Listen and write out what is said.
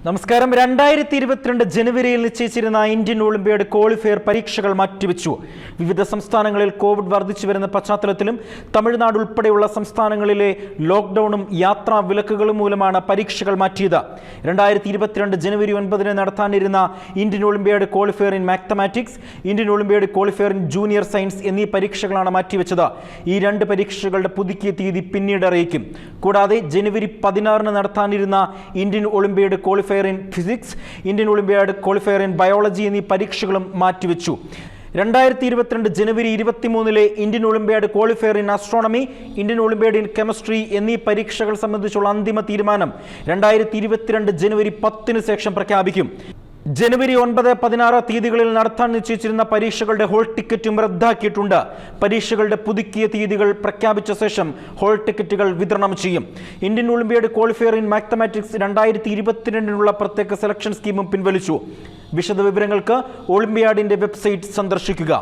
നമസ്കാരം. 2022 ജനുവരിയിൽ നിശ്ചയിച്ചിരുന്ന ഇന്ത്യൻ ഒളിമ്പിയാഡ് ക്വാളിഫയർ പരീക്ഷകൾ മാറ്റിവെച്ചു. വിവിധ സംസ്ഥാനങ്ങളിൽ കോവിഡ് വർദ്ധിച്ചു വരുന്ന പശ്ചാത്തലത്തിലും തമിഴ്നാട് ഉൾപ്പെടെയുള്ള സംസ്ഥാനങ്ങളിലെ ലോക്ക്ഡൌണും യാത്രാ വിലക്കുകളും മൂലമാണ് പരീക്ഷകൾ മാറ്റിയത്. 2022 ജനുവരി 9 നടത്താനിരുന്ന Indian olympiad qualifier in mathematics, Indian olympiad qualifier in junior science എന്നീ പരീക്ഷകളാണ് മാറ്റിവെച്ചത്. ഈ രണ്ട് പരീക്ഷകളുടെ പുതുക്കിയ തീയതി പിന്നീട് അറിയിക്കും. കൂടാതെ ജനുവരി 16 നടത്താനിരുന്ന Indian olympiad qualifier in physics, Indian olympiad qualifier in biology എന്നീ പരീക്ഷകളും മാറ്റിവെച്ചു. 2022 ജനുവരി 23 Indian olympiad qualifier in astronomy, Indian olympiad in chemistry എന്നീ പരീക്ഷകൾ സംബന്ധിച്ചുള്ള അന്തിമ തീരുമാനം 2022 ജനുവരി 10 ശേഷം പ്രഖ്യാപിക്കും. ജനുവരി 9, 16 തീയതികളിൽ നടത്താൻ നിശ്ചയിച്ചിരുന്ന പരീക്ഷകളുടെ ഹോൾ ടിക്കറ്റും റദ്ദാക്കിയിട്ടുണ്ട്. പരീക്ഷകളുടെ പുതുക്കിയ തീയതികൾ പ്രഖ്യാപിച്ച ശേഷം ഹോൾ ടിക്കറ്റുകൾ വിതരണം ചെയ്യും. Indian olympiad qualifier in mathematics 2022 പ്രത്യേക സെലക്ഷൻ സ്കീമും പിൻവലിച്ചു. വിശദവിവരങ്ങൾക്ക് ഒളിമ്പിയാഡിന്റെ വെബ്സൈറ്റ് സന്ദർശിക്കുക.